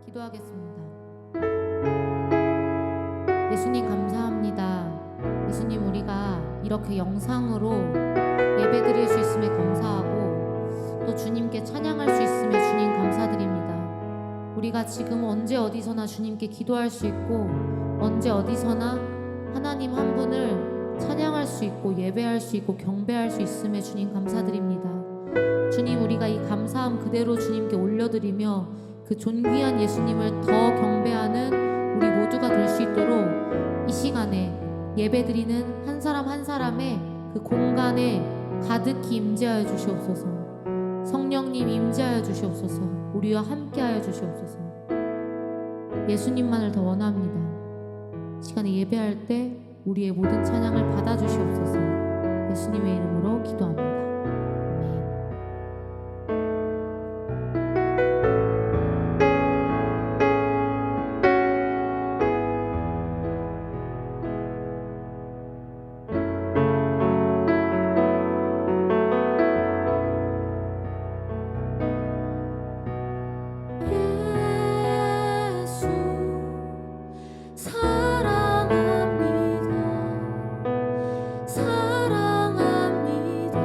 기도하겠습니다. 예수님 감사합니다. 예수님, 우리가 이렇게 영상으로 예배 드릴 수 있음에 감사하고 또 주님께 찬양할 수 있음에 주님 감사드립니다. 우리가 지금 언제 어디서나 주님께 기도할 수 있고 언제 어디서나 하나님 한 분을 찬양할 수 있고 예배할 수 있고 경배할 수 있음에 주님 감사드립니다. 주님, 우리가 이 감사함 그대로 주님께 올려드리며 그 존귀한 예수님을 더 경배하는 우리 모두가 될 수 있도록 이 시간에 예배드리는 한 사람 한 사람의 그 공간에 가득히 임재하여 주시옵소서. 성령님 임재하여 주시옵소서. 우리와 함께하여 주시옵소서. 예수님만을 더 원합니다. 시간에 예배할 때 우리의 모든 찬양을 받아주시옵소서. 예수님의 이름으로 기도합니다. 사랑합니다.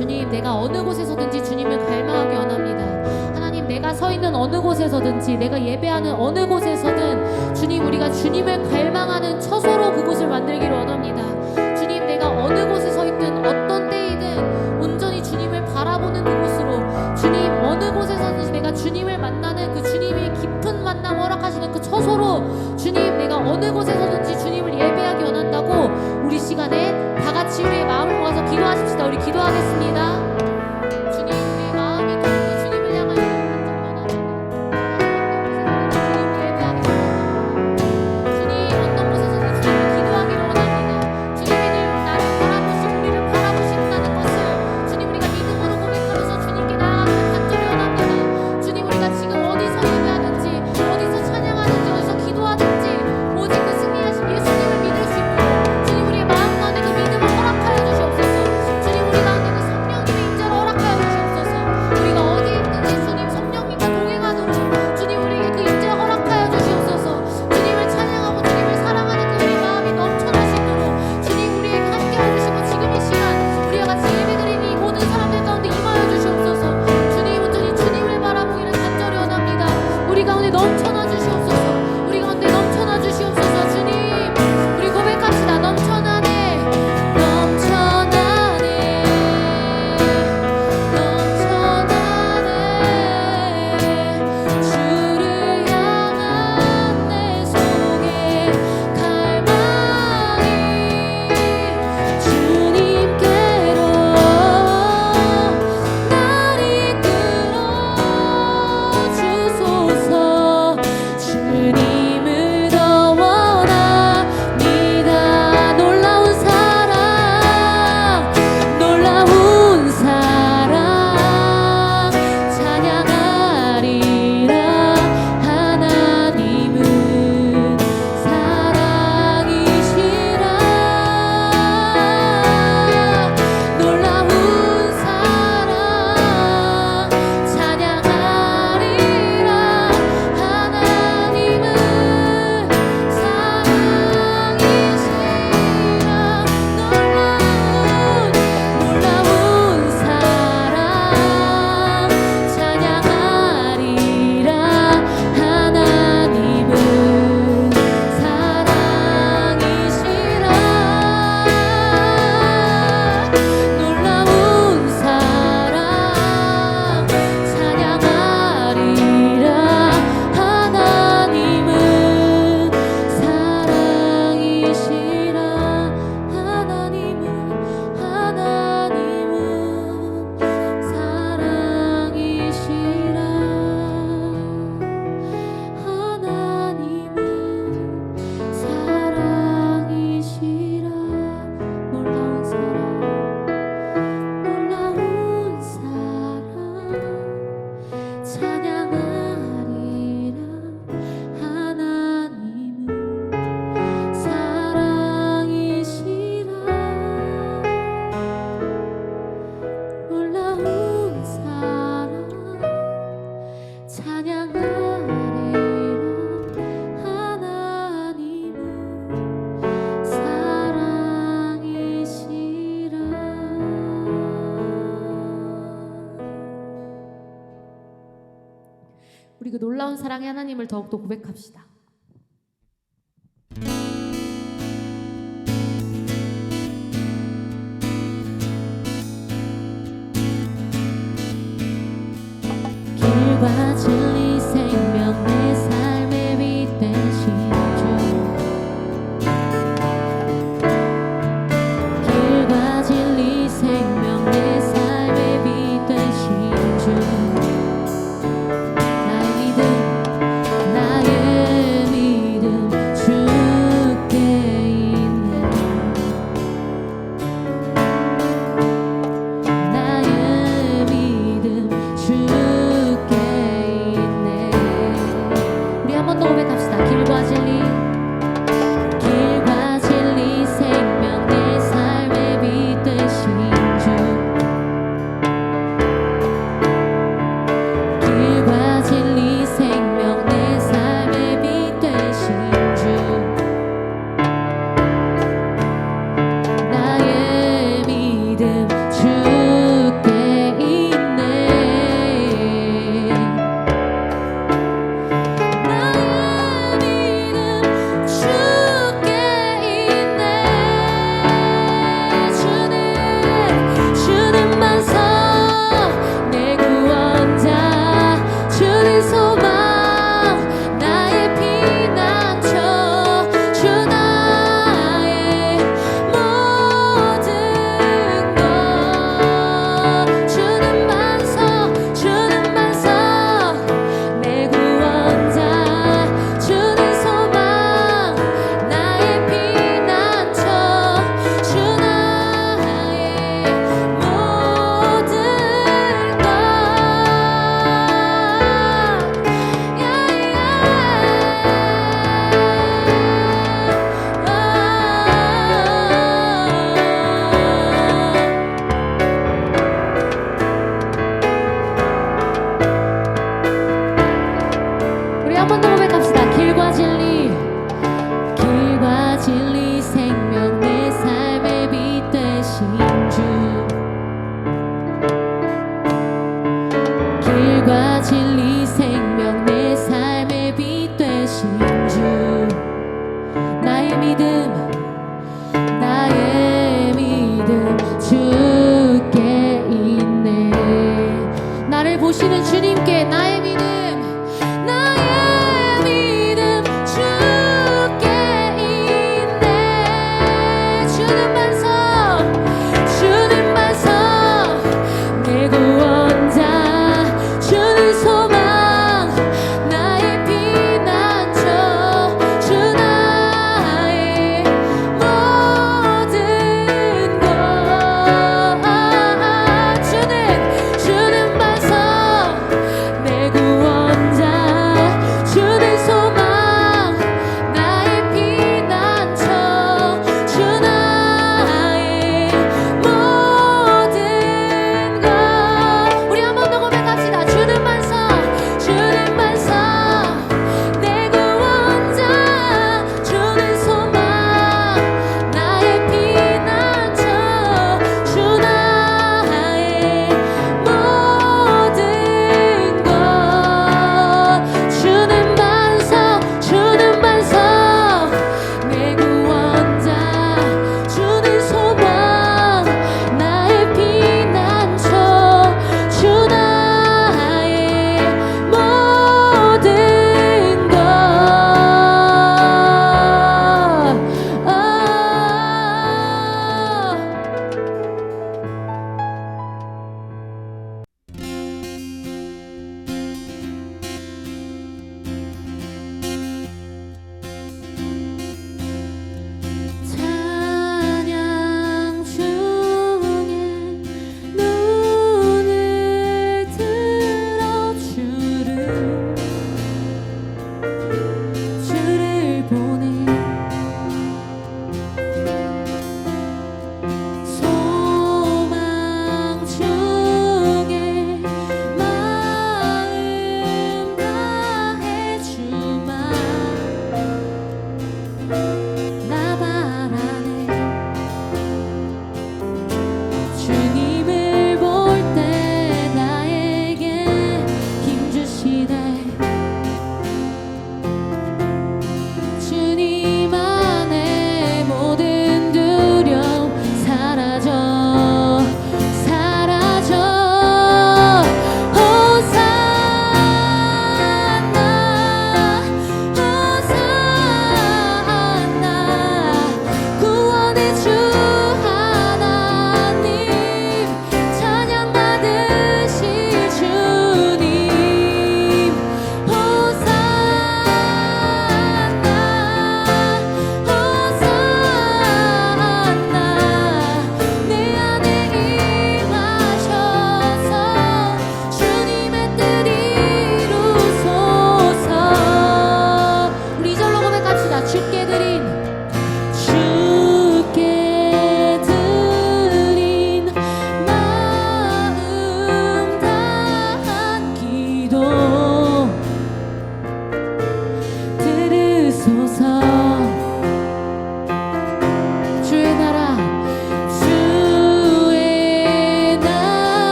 주님, 내가 어느 곳에서든지 주님을 갈망하기 원합니다. 하나님, 내가 서 있는 어느 곳에서든지, 내가 예배하는 어느 곳에서든 주님, 우리가 주님을 갈망하는 처소로 그곳을 만들기를 원합니다. 주님, 내가 어느 곳에 서 있든 어떤 때이든 온전히 주님을 바라보는 그곳으로, 주님, 어느 곳에서든지 내가 주님을 만나는 그 주님의 깊은 만남 허락하시는 그 처소로, 주님, 내가 어느 곳에서든지 주님을 예배하기 원한다고 우리 시간에 다 같이 우리의 마음을 모아서 기도하십시다. 우리 기도하겠습니다. 주님, 우리의 마음이 또 주님을 향하여 주님을 예배하기 원합니다. 주님, 어떤 곳에서든 주님을 기도하기를 원합니다. 주님이 늘 나를 바라보시고 우리를 바라보신다는 것을 주님, 우리가 믿음으로 고백하면서 주님께 나아가기를 간절히 원합니다. 주님, 우리가 지금 어디서 예배하든지, 어디서 찬양하든지, 어디서 기도하든지 오직 그 승리하신 예수님을 믿을 수 있도록 주님, 우리의 마음 가운데 그 믿음을 허락하여 주시옵소서. 주님, 우리 가운데 그 성령님의 임재를 허락하여 주시옵소서. 우리가 어디에 있든지 주님, 성령님과 동행하도록 주님, 우리에게 그 임재를 허락하여 주시옵소서. 주님을 찬양하고 주님을 사랑하는 그 우리 마음이 넘쳐나시도록 주님, 우리에게 함께해 주시고 지금 이 시간 우리와 같이 예배드리는 이 모든 사람들 가운데 임하여 주시옵소서. 주님, 온전히 주님을 바라보기를 간절히 원합니다. 우리 가운데 넘쳐나 주시옵소서. 우리 가운데 넘쳐나 주시옵소서. 주님, 우리 고백합시다. 넘쳐나네, 넘쳐나네, 넘쳐나네. 주를 향한 내 속에 갈망이 주님께로 날 이끌어 주소서. 주님을 더 원합니다. 놀라운 사랑, 놀라운 사랑 찬양하리라. 하나님은 사랑이시라. 놀라운 사랑 찬양하리라. 하나님은 놀라운 사랑 찬양하리라. 하나님은 사랑이시라. 놀라운 사랑 찬양하리라. 하나님은 사랑이시라. 하나님은 사랑이시라. 하나님은 사랑이시라. 놀라운 사랑, 놀라운 사랑 찬양하리라. 하나님은 사랑이시라. 놀라운 사랑 찬양하리라. 하나님은 사랑이시라. 우리 그 놀라운 사랑의 하나님을 더욱더 고백합시다. 길과 진리 생명 내 삶의 빛 되신 주, 길과 진리 생명 내 삶의 빛 되신 주, 나의 믿음, 나의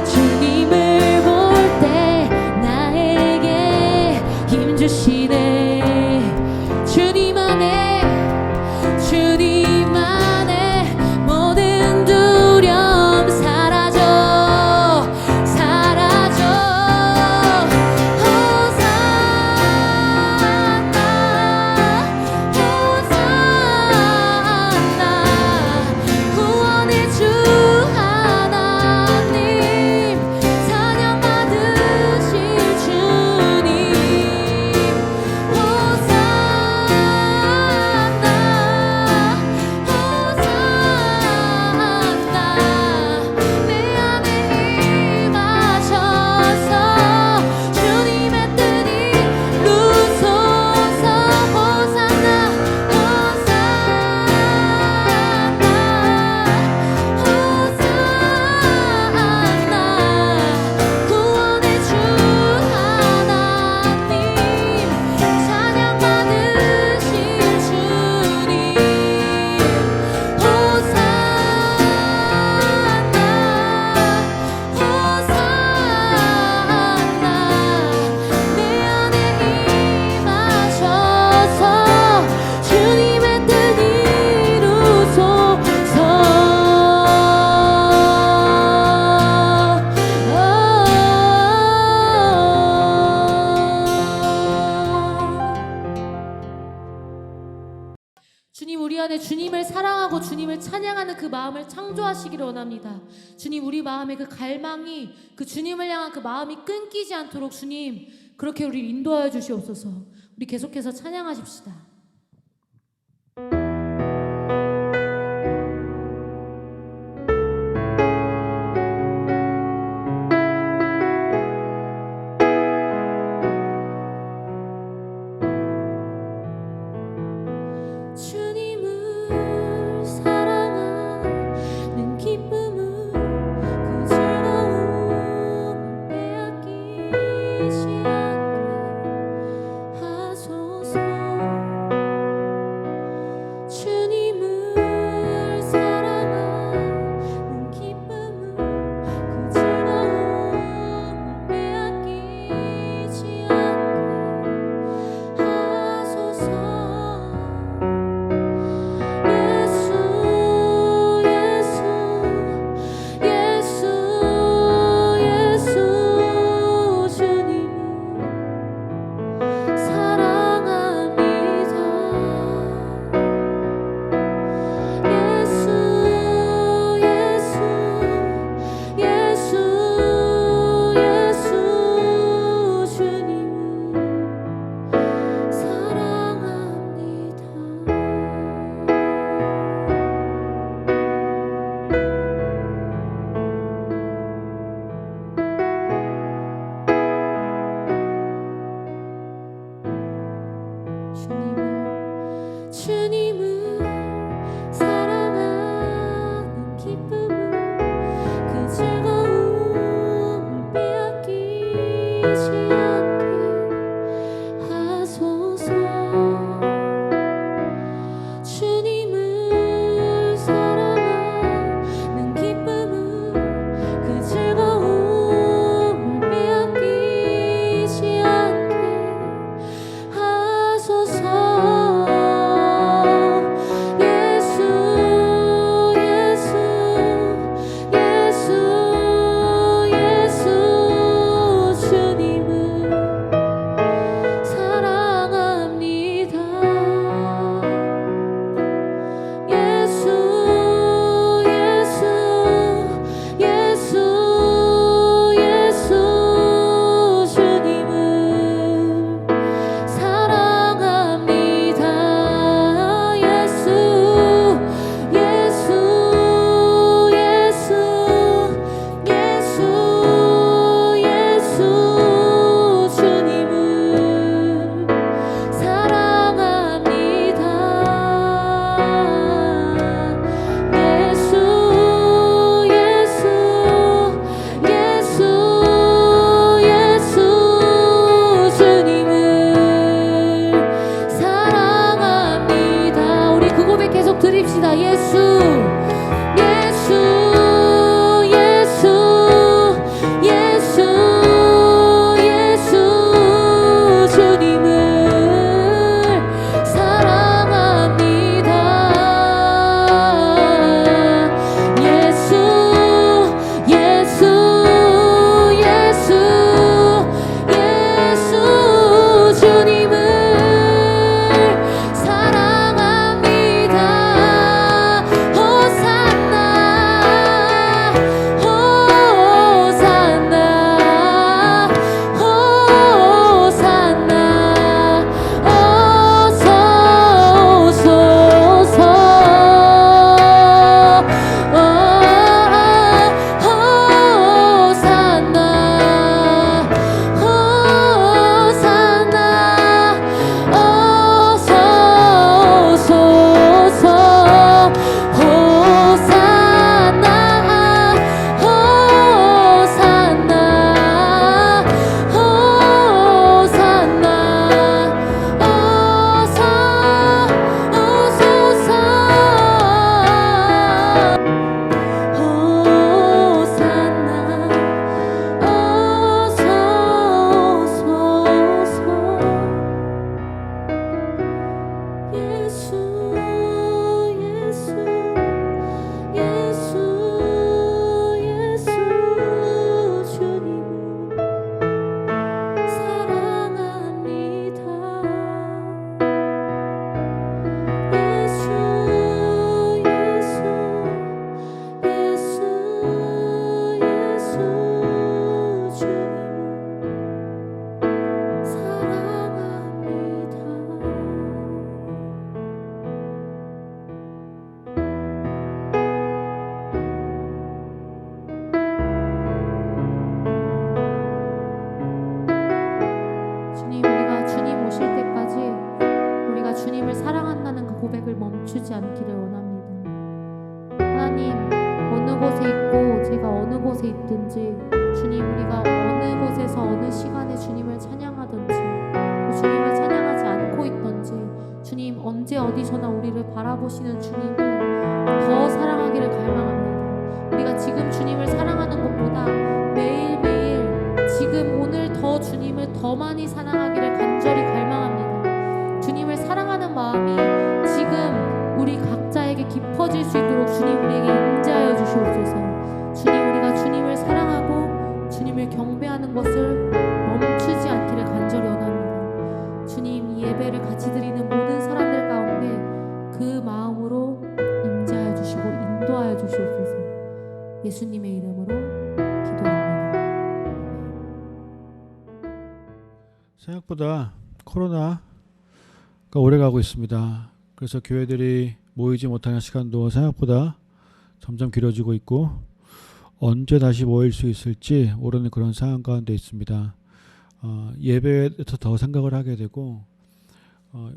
주님을 볼 때 나에게 힘 주시네. 주님 안에 모든 두려움 사라져 구원의 주 하나님 찬양 받으실 주님 내 안에 임하셔서 주님의 뜻 이루소서. 구원의 주 하나님 찬양 받으실 주님 내 안에 임하셔서 주님의 뜻 주님, 우리 안에 주님을 사랑하고 주님을 찬양하는 그 마음을 창조하시기를 원합니다. 주님, 우리 마음의 그 갈망이, 그 주님을 향한 그 마음이 끊기지 않도록 주님 그렇게 우리를 인도하여 주시옵소서. 우리 계속해서 찬양하십시다. 주님을 사랑하는 기쁨을 그 즐거움을 빼앗기지 않게 하소서. 멈추지 않기를 원합니다. 하나님, 어느 곳에 있고 제가 어느 곳에 있든지 주님, 우리가 어느 곳에서 어느 시간에 주님을 찬양하든지 또 주님을 찬양하지 않고 있든지 주님, 언제 어디서나 우리를 바라보시는 주님을 더 사랑하기를 갈망합니다. 우리가 지금 주님을 사랑하는 것보다 매일매일 지금 오늘 더 주님을 더 많이 사랑하기를 간절히 갈망합니다. 주님을 사랑하는 마음이 지금 우리 각자에게 깊어질 수 있도록 주님, 우리에게 임재하여 주시옵소서. 주님, 우리가 주님을 사랑하고 주님을 경배하는 것을 멈추지 않기를 간절히 원합니다. 주님, 이 예배를 같이 드리는 모든 사람들 가운데 그 마음으로 임재하여 주시고 인도하여 주시옵소서. 예수님의 이름으로 기도합니다. 생각보다 코로나가 오래가고 있습니다. 그래서 교회들이 모이지 못하는 시간도 생각보다 점점 길어지고 있고 언제 다시 모일 수 있을지 모르는 그런 상황 가운데 있습니다. 예배에서 더 생각을 하게 되고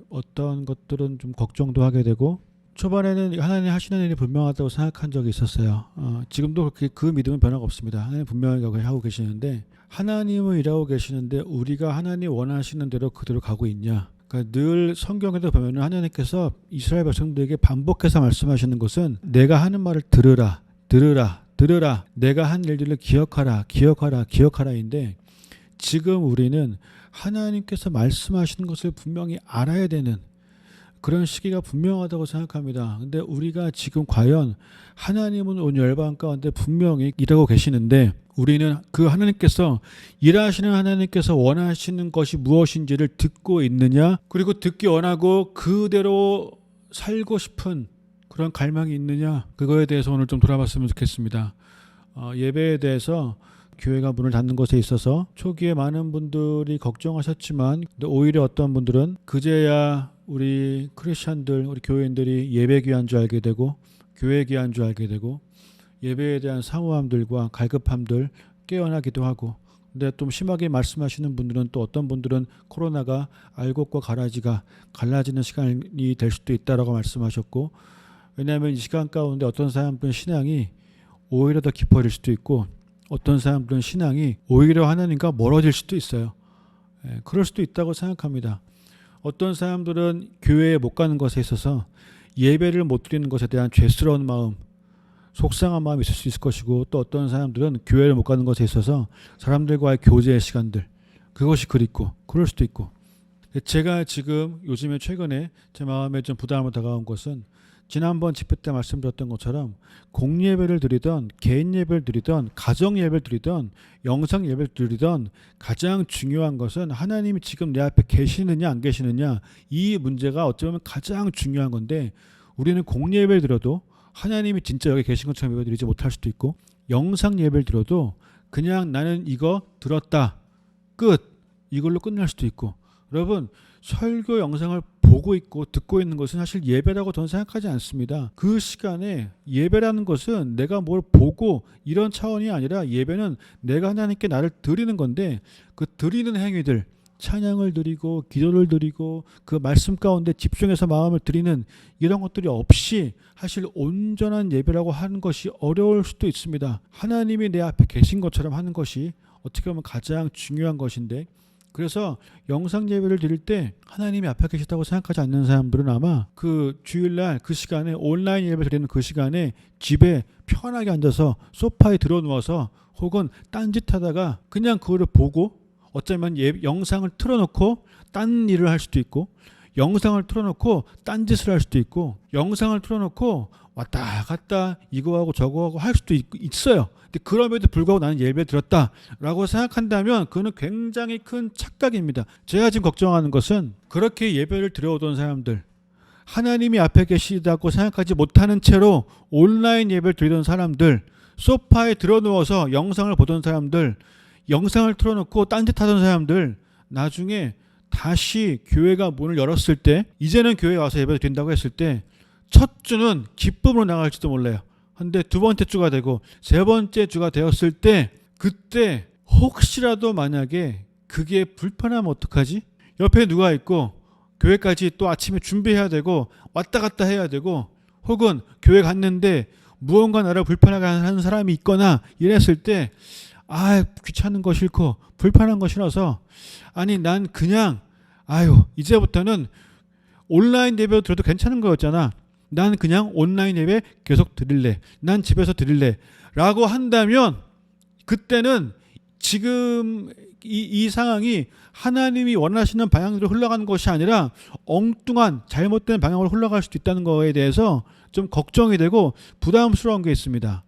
어떤 것들은 좀 걱정도 하게 되고 초반에는 하나님 하시는 일이 분명하다고 생각한 적이 있었어요. 지금도 그렇게 그 믿음은 변화가 없습니다. 하나님 분명하게 하고 계시는데 하나님은 일하고 계시는데 우리가 하나님 원하시는 대로 그대로 가고 있냐. 그러니까 늘 성경에도 보면 하나님께서 이스라엘 백성들에게 반복해서 말씀하시는 것은 내가 하는 말을 들으라 들으라 들으라, 내가 한 일들을 기억하라 기억하라 기억하라인데 지금 우리는 하나님께서 말씀하시는 것을 분명히 알아야 되는 그런 시기가 분명하다고 생각합니다. 근데 우리가 지금 과연 하나님은 온 열방 가운데 분명히 일하고 계시는데 우리는 그 하나님께서 일하시는 하나님께서 원하시는 것이 무엇인지를 듣고 있느냐, 그리고 듣기 원하고 그대로 살고 싶은 그런 갈망이 있느냐, 그거에 대해서 오늘 좀 돌아봤으면 좋겠습니다. 예배에 대해서 교회가 문을 닫는 것에 있어서 초기에 많은 분들이 걱정하셨지만 오히려 어떤 분들은 그제야 우리 크리스찬들, 우리 교회인들이 예배 귀한 줄 알게 되고 교회 귀한 줄 알게 되고 예배에 대한 사모함들과 갈급함들 깨어나기도 하고, 근데 좀 심하게 말씀하시는 분들은 또 어떤 분들은 코로나가 알곡과 가라지가 갈라지는 시간이 될 수도 있다라고 말씀하셨고, 왜냐하면 이 시간 가운데 어떤 사람들은 신앙이 오히려 더 깊어질 수도 있고 어떤 사람들은 신앙이 오히려 하나님과 멀어질 수도 있어요. 그럴 수도 있다고 생각합니다. 어떤 사람들은 교회에 못 가는 것에 있어서 예배를 못 드리는 것에 대한 죄스러운 마음, 속상한 마음이 있을 수 있을 것이고, 또 어떤 사람들은 교회를 못 가는 것에 있어서 사람들과의 교제의 시간들, 그것이 그립고 그럴 수도 있고. 제가 지금 요즘에 최근에 제 마음에 좀 부담으로 다가온 것은 지난번 집회 때 말씀드렸던 것처럼 공예배를 드리던 개인 예배를 드리던 가정 예배를 드리던 영상 예배를 드리던 가장 중요한 것은 하나님이 지금 내 앞에 계시느냐 안 계시느냐, 이 문제가 어쩌면 가장 중요한 건데, 우리는 공예배를 드려도 하나님이 진짜 여기 계신 것처럼 예배 드리지 못할 수도 있고, 영상 예배를 드려도 그냥 나는 이거 들었다 끝, 이걸로 끝날 수도 있고. 여러분, 설교 영상을 보고 있고 듣고 있는 것은 사실 예배라고 저는 생각하지 않습니다. 그 시간에 예배라는 것은 내가 뭘 보고 이런 차원이 아니라 예배는 내가 하나님께 나를 드리는 건데, 그 드리는 행위들, 찬양을 드리고 기도를 드리고 그 말씀 가운데 집중해서 마음을 드리는 이런 것들이 없이 사실 온전한 예배라고 하는 것이 어려울 수도 있습니다. 하나님이 내 앞에 계신 것처럼 하는 것이 어떻게 보면 가장 중요한 것인데, 그래서 영상 예배를 드릴 때 하나님이 앞에 계시다고 생각하지 않는 사람들은 아마 그 주일날 그 시간에 온라인 예배 드리는 그 시간에 집에 편하게 앉아서 소파에 들어 누워서 혹은 딴짓하다가 그냥 그거를 보고, 어쩌면 영상을 틀어놓고 딴 일을 할 수도 있고, 영상을 틀어놓고 딴짓을 할 수도 있고, 영상을 틀어놓고 왔다 갔다 이거하고 저거하고 할 수도 있어요. 근데 그럼에도 불구하고 나는 예배 드렸다라고 생각한다면 그거는 굉장히 큰 착각입니다. 제가 지금 걱정하는 것은 그렇게 예배를 드려오던 사람들, 하나님이 앞에 계시다고 생각하지 못하는 채로 온라인 예배를 드리던 사람들, 소파에 들어 누워서 영상을 보던 사람들, 영상을 틀어놓고 딴짓하던 사람들, 나중에 다시 교회가 문을 열었을 때, 이제는 교회에 와서 예배를 드린다고 했을 때 첫 주는 기쁨으로 나갈지도 몰라요. 근데 두 번째 주가 되고 세 번째 주가 되었을 때, 그때 혹시라도 만약에 그게 불편하면 어떡하지? 옆에 누가 있고 교회까지 또 아침에 준비해야 되고 왔다 갔다 해야 되고 혹은 교회 갔는데 무언가 나를 불편하게 하는 사람이 있거나 이랬을 때 귀찮은 거 싫고 불편한 거 싫어서 아니 난 그냥 이제부터는 온라인 예배 들어도 괜찮은 거였잖아. 난 그냥 온라인 예배 계속 드릴래. 난 집에서 드릴래. 라고 한다면 그때는 지금 이 상황이 하나님이 원하시는 방향으로 흘러가는 것이 아니라 엉뚱한 잘못된 방향으로 흘러갈 수도 있다는 거에 대해서 좀 걱정이 되고 부담스러운 게 있습니다.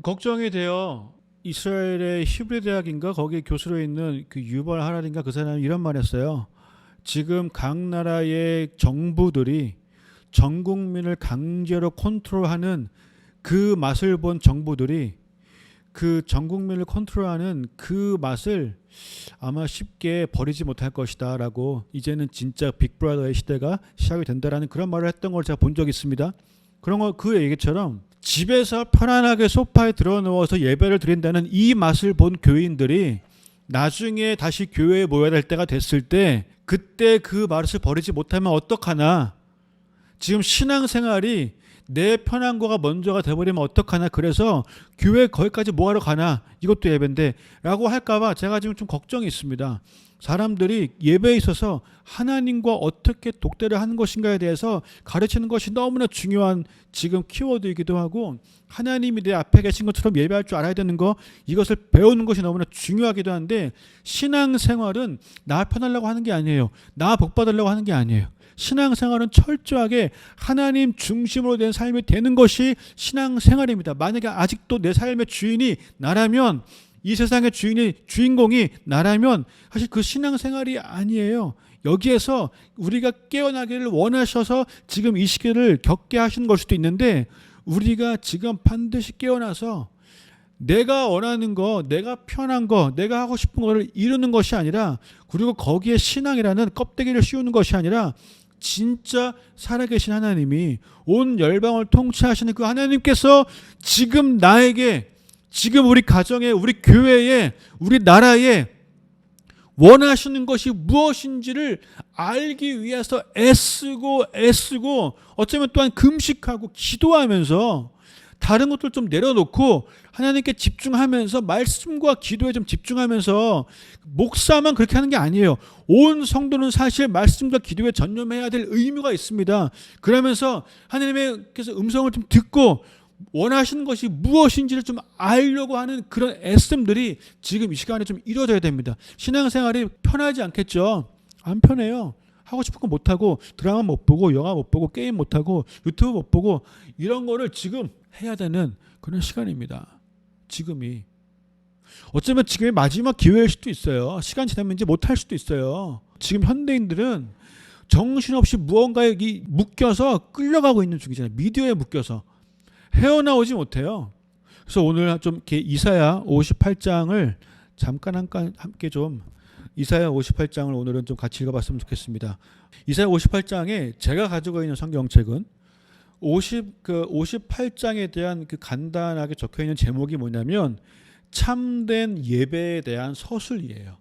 걱정이 돼요. 이스라엘의 히브리 대학인가 거기 교수로 있는 그 유발 하랄인가 그 사람이 이런 말 했어요. 지금 각 나라의 정부들이 전 국민을 강제로 컨트롤하는 그 맛을 본 정부들이 그 전 국민을 컨트롤하는 그 맛을 아마 쉽게 버리지 못할 것이다 라고 이제는 진짜 빅브라더의 시대가 시작이 된다라는 그런 말을 했던 걸 제가 본 적이 있습니다. 그런 거 그 얘기처럼 집에서 편안하게 소파에 들어 누워서 예배를 드린다는 이 맛을 본 교인들이 나중에 다시 교회에 모여야 될 때가 됐을 때 그때 그 맛을 버리지 못하면 어떡하나. 지금 신앙생활이 내 편한 거가 먼저가 돼버리면 어떡하나. 그래서 교회 거기까지 뭐하러 가나. 이것도 예배인데 라고 할까봐 제가 지금 좀 걱정이 있습니다. 사람들이 예배에 있어서 하나님과 어떻게 독대를 하는 것인가에 대해서 가르치는 것이 너무나 중요한 지금 키워드이기도 하고 하나님이 내 앞에 계신 것처럼 예배할 줄 알아야 되는 거 이것을 배우는 것이 너무나 중요하기도 한데 신앙생활은 나 편하려고 하는 게 아니에요. 나 복받으려고 하는 게 아니에요. 신앙생활은 철저하게 하나님 중심으로 된 삶이 되는 것이 신앙생활입니다. 만약에 아직도 내 삶의 주인이 나라면 이 세상의 주인공이 나라면 사실 그 신앙생활이 아니에요. 여기에서 우리가 깨어나기를 원하셔서 지금 이 시기를 겪게 하시는 걸 수도 있는데 우리가 지금 반드시 깨어나서 내가 원하는 거, 내가 편한 거, 내가 하고 싶은 거를 이루는 것이 아니라 그리고 거기에 신앙이라는 껍데기를 씌우는 것이 아니라 진짜 살아계신 하나님이 온 열방을 통치하시는 그 하나님께서 지금 나에게 지금 우리 가정에 우리 교회에 우리 나라에 원하시는 것이 무엇인지를 알기 위해서 애쓰고 어쩌면 또한 금식하고 기도하면서 다른 것들 좀 내려놓고 하나님께 집중하면서 말씀과 기도에 좀 집중하면서 목사만 그렇게 하는 게 아니에요. 온 성도는 사실 말씀과 기도에 전념해야 될 의무가 있습니다. 그러면서 하나님께서 음성을 좀 듣고 원하시는 것이 무엇인지를 좀 알려고 하는 그런 애씀들이 지금 이 시간에 좀 이루어져야 됩니다. 신앙생활이 편하지 않겠죠. 안 편해요. 하고 싶은 거 못하고 드라마 못 보고 영화 못 보고 게임 못하고 유튜브 못 보고 이런 거를 지금 해야 되는 그런 시간입니다. 지금이 어쩌면 지금이 마지막 기회일 수도 있어요. 시간 지나면 이제 못할 수도 있어요. 지금 현대인들은 정신없이 무언가에 묶여서 끌려가고 있는 중이잖아요. 미디어에 묶여서 헤어나오지 못해요. 그래서 오늘 좀 이렇게 이사야 58장을 잠깐 함께 좀 이사야 58장을 오늘은 좀 같이 읽어봤으면 좋겠습니다. 이사야 58장에 제가 가지고 있는 성경책은 58장에 대한 그 간단하게 적혀 있는 제목이 뭐냐면 참된 예배에 대한 서술이에요.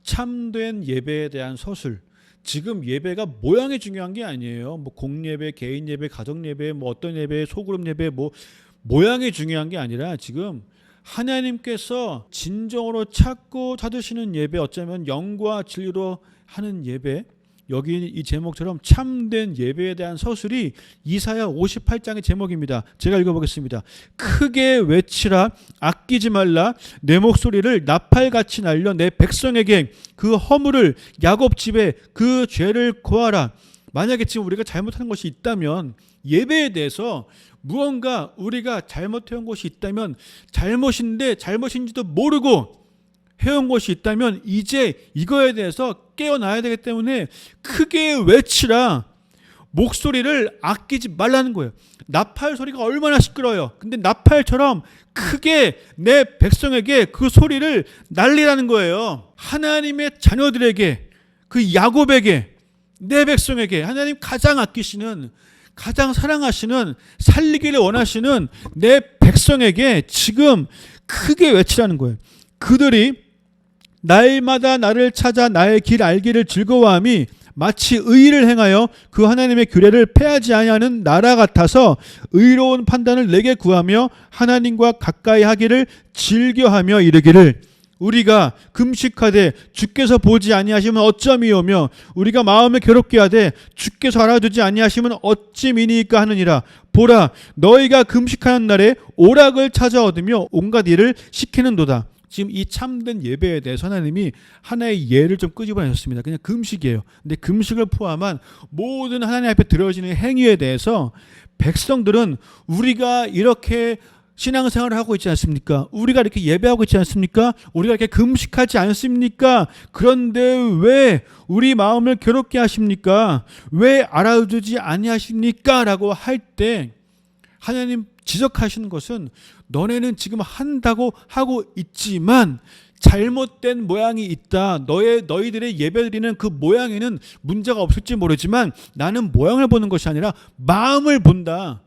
참된 예배에 대한 서술. 지금 예배가 모양이 중요한 게 아니에요. 뭐 공예배, 개인 예배, 가정 예배, 뭐 어떤 예배, 소그룹 예배, 뭐 모양이 중요한 게 아니라 지금 하나님께서 진정으로 찾으시는 예배, 어쩌면 영과 진리로 하는 예배, 여기 이 제목처럼 참된 예배에 대한 서술이 이사야 58장의 제목입니다. 제가 읽어보겠습니다. 크게 외치라, 아끼지 말라, 내 목소리를 나팔같이 날려 내 백성에게 그 허물을 야곱 집에 그 죄를 고하라. 만약에 지금 우리가 잘못하는 것이 있다면 예배에 대해서 무언가 우리가 잘못해온 것이 있다면 잘못인데 잘못인지도 모르고 해온 것이 있다면 이제 이거에 대해서 깨어나야 되기 때문에 크게 외치라. 목소리를 아끼지 말라는 거예요. 나팔 소리가 얼마나 시끄러워요. 근데 나팔처럼 크게 내 백성에게 그 소리를 날리라는 거예요. 하나님의 자녀들에게, 그 야곱에게, 내 백성에게 하나님 가장 아끼시는, 가장 사랑하시는, 살리기를 원하시는 내 백성에게 지금 크게 외치라는 거예요. 그들이 날마다 나를 찾아 나의 길 알기를 즐거워함이 마치 의를 행하여 그 하나님의 규례를 폐하지 아니하는 나라 같아서 의로운 판단을 내게 구하며 하나님과 가까이 하기를 즐겨하며 이르기를 우리가 금식하되 주께서 보지 아니하시면 어쩌미오며 우리가 마음을 괴롭게 하되 주께서 알아두지 아니하시면 어찌미니까 하느니라. 보라 너희가 금식하는 날에 오락을 찾아 얻으며 온갖 일을 시키는도다. 지금 이 참된 예배에 대해서 하나님이 하나의 예를 좀 끄집어내셨습니다. 그냥 금식이에요. 근데 금식을 포함한 모든 하나님 앞에 드려지는 행위에 대해서 백성들은 우리가 이렇게 신앙생활을 하고 있지 않습니까? 우리가 이렇게 예배하고 있지 않습니까? 우리가 이렇게 금식하지 않습니까? 그런데 왜 우리 마음을 괴롭게 하십니까? 왜 알아두지 아니하십니까? 라고 할 때 하나님 지적하시는 것은 너네는 지금 한다고 하고 있지만 잘못된 모양이 있다. 너희들의 예배드리는 그 모양에는 문제가 없을지 모르지만 나는 모양을 보는 것이 아니라 마음을 본다.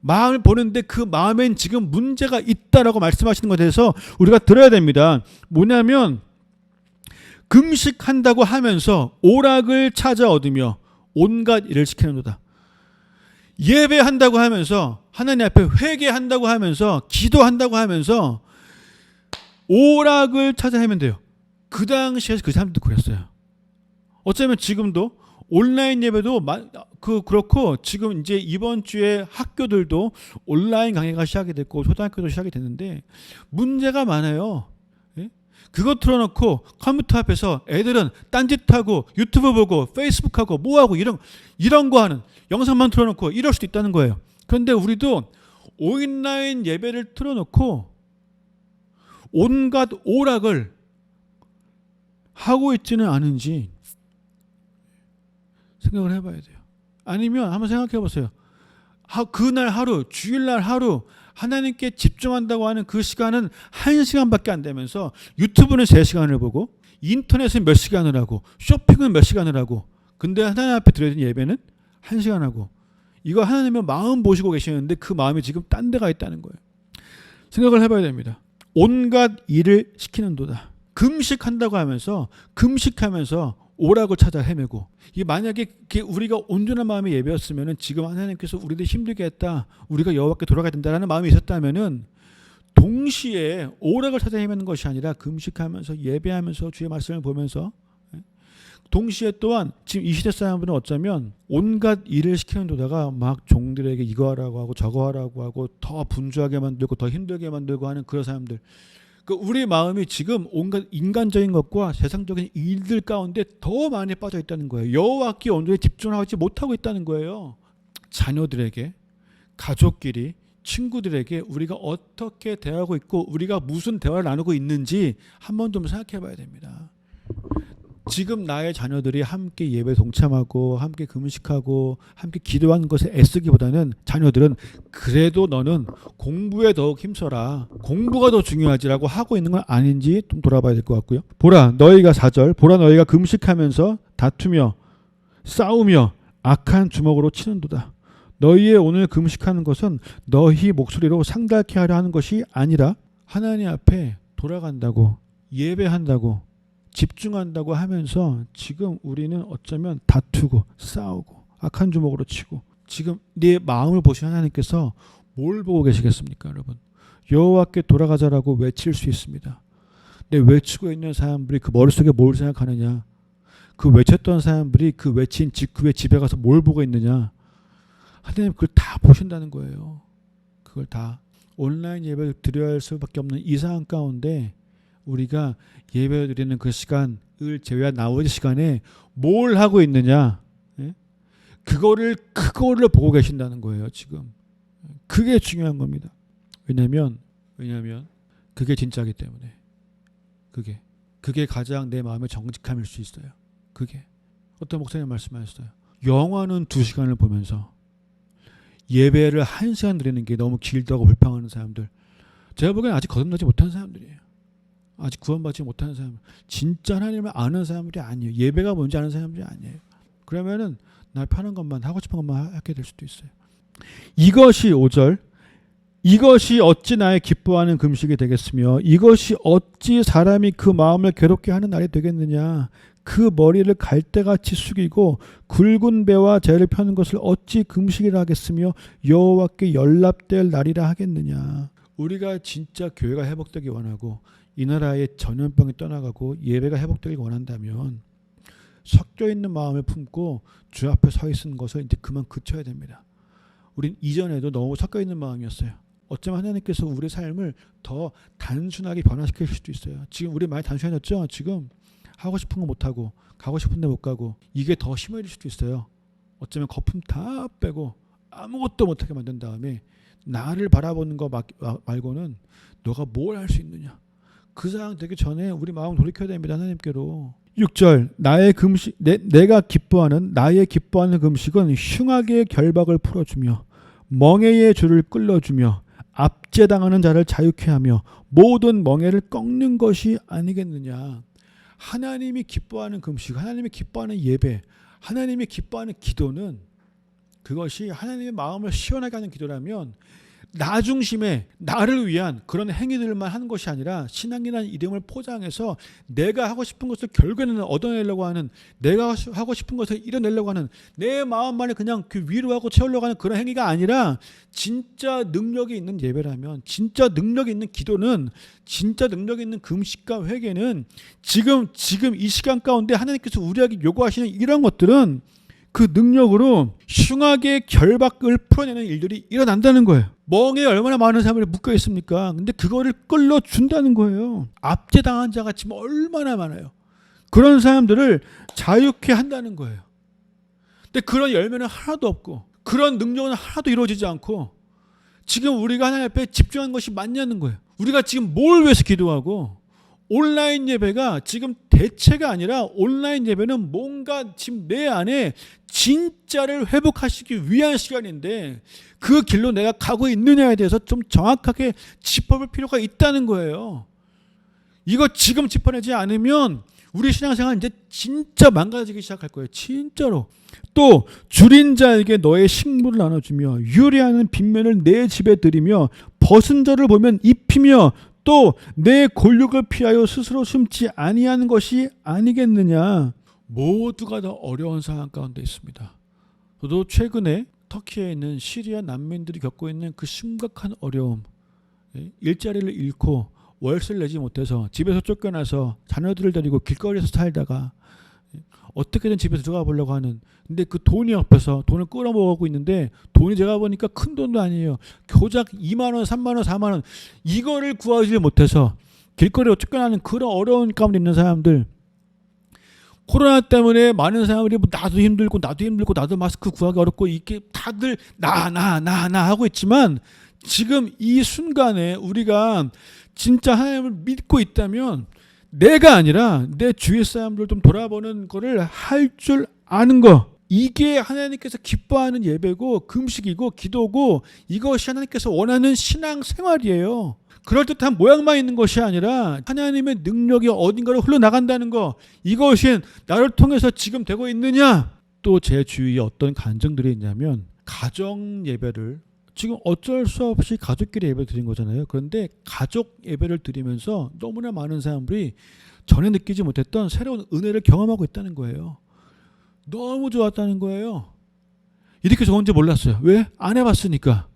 마음을 보는데 그 마음엔 지금 문제가 있다라고 말씀하시는 것에 대해서 우리가 들어야 됩니다. 뭐냐면 금식한다고 하면서 오락을 찾아 얻으며 온갖 일을 시키는도다. 예배한다고 하면서 하나님 앞에 회개한다고 하면서 기도한다고 하면서 오락을 찾아 헤면 돼요. 그 당시에 그 사람들도 그랬어요. 어쩌면 지금도 온라인 예배도 그렇고 지금 이제 이번 주에 학교들도 온라인 강의가 시작이 됐고 초등학교도 시작이 됐는데 문제가 많아요. 예? 그거 틀어놓고 컴퓨터 앞에서 애들은 딴짓하고 유튜브 보고 페이스북하고 뭐하고 이런 거 하는 영상만 틀어놓고 이럴 수도 있다는 거예요. 그런데 우리도 온라인 예배를 틀어놓고 온갖 오락을 하고 있지는 않은지 생각을 해봐야 돼요. 아니면 한번 생각해 보세요. 그날 하루, 주일날 하루 하나님께 집중한다고 하는 그 시간은 1시간밖에 안 되면서 유튜브는 3시간을 보고 인터넷은 몇 시간을 하고 쇼핑은 몇 시간을 하고 근데 하나님 앞에 드려진 예배는 1시간 하고 이거 하나님의 마음 보시고 계시는데 그 마음이 지금 딴 데가 있다는 거예요. 생각을 해봐야 됩니다. 온갖 일을 시키는도다. 금식한다고 하면서 금식하면서 오락을 찾아 헤매고 이게 만약에 우리가 온전한 마음의 예배였으면은 지금 하나님께서 우리들 힘들게 했다. 우리가 여호와께 돌아가야 된다라는 마음이 있었다면은 동시에 오락을 찾아 헤매는 것이 아니라 금식하면서 예배하면서 주의 말씀을 보면서 동시에 또한 지금 이 시대 사람들은 어쩌면 온갖 일을 시키는도다가 막 종들에게 이거 하라고 하고 저거 하라고 하고 더 분주하게 만들고 더 힘들게 만들고 하는 그런 사람들. 우리 마음이 지금 온갖 인간적인 것과 세상적인 일들 가운데 더 많이 빠져 있다는 거예요. 여호와께 온전히 집중하지 못하고 있다는 거예요. 자녀들에게, 가족끼리, 친구들에게 우리가 어떻게 대하고 있고 우리가 무슨 대화를 나누고 있는지 한번 좀 생각해 봐야 됩니다. 지금 나의 자녀들이 함께 예배 동참하고 함께 금식하고 함께 기도하는 것에 애쓰기보다는 자녀들은 그래도 너는 공부에 더욱 힘써라. 공부가 더 중요하지라고 하고 있는 건 아닌지 좀 돌아봐야 될 것 같고요. 보라 너희가 4절 보라 너희가 금식하면서 다투며 싸우며 악한 주먹으로 치는도다. 너희의 오늘 금식하는 것은 너희 목소리로 상달케 하려 하는 것이 아니라 하나님 앞에 돌아간다고 예배한다고 집중한다고 하면서 지금 우리는 어쩌면 다투고 싸우고 악한 주먹으로 치고 지금 네 마음을 보신 하나님께서 뭘 보고 계시겠습니까 여러분? 여호와께 돌아가자라고 외칠 수 있습니다. 근데 외치고 있는 사람들이 그 머릿속에 뭘 생각하느냐, 그 외쳤던 사람들이 그 외친 직후에 집에 가서 뭘 보고 있느냐, 하나님 그걸 다 보신다는 거예요. 그걸 다 온라인 예배를 드려야 할 수밖에 없는 이 상황 가운데 우리가 예배 드리는 그 시간을 제외한 나머지 시간에 뭘 하고 있느냐, 그거를 보고 계신다는 거예요. 지금 그게 중요한 겁니다. 왜냐하면 그게 진짜이기 때문에 그게 가장 내 마음의 정직함일 수 있어요. 그게 어떤 목사님 말씀하셨어요. 영화는 2시간을 보면서 예배를 1시간 드리는 게 너무 길다고 불평하는 사람들, 제가 보기에는 아직 거듭나지 못한 사람들이에요. 아직 구원받지 못하는 사람, 진짜 하나님을 아는 사람들이 아니에요. 예배가 뭔지 아는 사람들이 아니에요. 그러면은 날 파는 것만 하고 싶은 것만 하게 될 수도 있어요. 이것이 5절 이것이 어찌 나의 기뻐하는 금식이 되겠으며 이것이 어찌 사람이 그 마음을 괴롭게 하는 날이 되겠느냐. 그 머리를 갈대같이 숙이고 굵은 배와 재를 펴는 것을 어찌 금식이라 하겠으며 여호와께 연락될 날이라 하겠느냐. 우리가 진짜 교회가 회복되기 원하고 이 나라의 전염병이 떠나가고 예배가 회복되길 원한다면 섞여 있는 마음을 품고 주 앞에 서 있는 것을 이제 그만 그쳐야 됩니다. 우린 이전에도 너무 섞여 있는 마음이었어요. 어쩌면 하나님께서 우리의 삶을 더 단순하게 변화시킬 수도 있어요. 지금 우리 많이 단순해졌죠? 지금 하고 싶은 거 못하고 가고 싶은 데 못 가고 이게 더 심해질 수도 있어요. 어쩌면 거품 다 빼고 아무것도 못하게 만든 다음에 나를 바라보는 거 말고는 너가 뭘 할 수 있느냐. 그 상황 되기 전에 우리 마음 돌이켜야 됩니다. 하나님께로. 6절 나의 금식 내가 기뻐하는 나의 기뻐하는 금식은 흉악의 결박을 풀어주며 멍에의 줄을 끌어주며 압제당하는 자를 자유케 하며 모든 멍에를 꺾는 것이 아니겠느냐. 하나님이 기뻐하는 금식, 하나님이 기뻐하는 예배, 하나님이 기뻐하는 기도는 그것이 하나님의 마음을 시원하게 하는 기도라면 나 중심의 나를 위한 그런 행위들만 하는 것이 아니라 신앙이라는 이름을 포장해서 내가 하고 싶은 것을 결국에는 얻어내려고 하는, 내가 하고 싶은 것을 이뤄내려고 하는, 내 마음만을 그냥 그 위로하고 채우려고 하는 그런 행위가 아니라 진짜 능력이 있는 예배라면, 진짜 능력이 있는 기도는, 진짜 능력이 있는 금식과 회개는 지금 이 시간 가운데 하나님께서 우리에게 요구하시는 이런 것들은 그 능력으로 흉악의 결박을 풀어내는 일들이 일어난다는 거예요. 멍에 얼마나 많은 사람들이 묶여 있습니까? 근데 그거를 끌어준다는 거예요. 압제당한 자가 지금 얼마나 많아요. 그런 사람들을 자유케 한다는 거예요. 근데 그런 열매는 하나도 없고 그런 능력은 하나도 이루어지지 않고 지금 우리가 하나님 앞에 집중한 것이 맞냐는 거예요. 우리가 지금 뭘 위해서 기도하고, 온라인 예배가 지금 대체가 아니라 온라인 예배는 뭔가 지금 내 안에 진짜를 회복하시기 위한 시간인데 그 길로 내가 가고 있느냐에 대해서 좀 정확하게 짚어볼 필요가 있다는 거예요. 이거 지금 짚어내지 않으면 우리 신앙생활 이제 진짜 망가지기 시작할 거예요. 진짜로. 또 줄인 자에게 너의 식물을 나눠주며 유리하는 빈면을 내 집에 들이며 벗은 자를 보면 입히며 또 내 골육을 피하여 스스로 숨지 아니하는 것이 아니겠느냐. 모두가 다 어려운 상황 가운데 있습니다. 저도 최근에 터키에 있는 시리아 난민들이 겪고 있는 그 심각한 어려움, 일자리를 잃고 월세를 내지 못해서 집에서 쫓겨나서 자녀들을 데리고 길거리에서 살다가 어떻게든 집에 들어가 보려고 하는, 근데 그 돈이 없어서 돈을 끌어모으고 있는데 돈이 제가 보니까 큰 돈도 아니에요. 교작 2만 원, 3만 원, 4만 원 이거를 구하지 못해서 길거리로 쫓겨나는 그런 어려운 가운데 있는 사람들, 코로나 때문에 많은 사람들이 뭐 나도 힘들고 나도 마스크 구하기 어렵고 이게 다들 나 하고 있지만 지금 이 순간에 우리가 진짜 하나님을 믿고 있다면 내가 아니라 내 주위 사람들 좀 돌아보는 거를 할 줄 아는 거, 이게 하나님께서 기뻐하는 예배고 금식이고 기도고 이것이 하나님께서 원하는 신앙 생활이에요. 그럴듯한 모양만 있는 것이 아니라 하나님의 능력이 어딘가로 흘러나간다는 거, 이것이 나를 통해서 지금 되고 있느냐. 또 제 주위에 어떤 간증들이 있냐면 가정 예배를 지금 어쩔 수 없이 가족끼리 예배 드린 거잖아요. 그런데 가족 예배를 드리면서 너무나 많은 사람들이 전에 느끼지 못했던 새로운 은혜를 경험하고 있다는 거예요. 너무 좋았다는 거예요. 이렇게 좋은지 몰랐어요. 왜? 안 해봤으니까.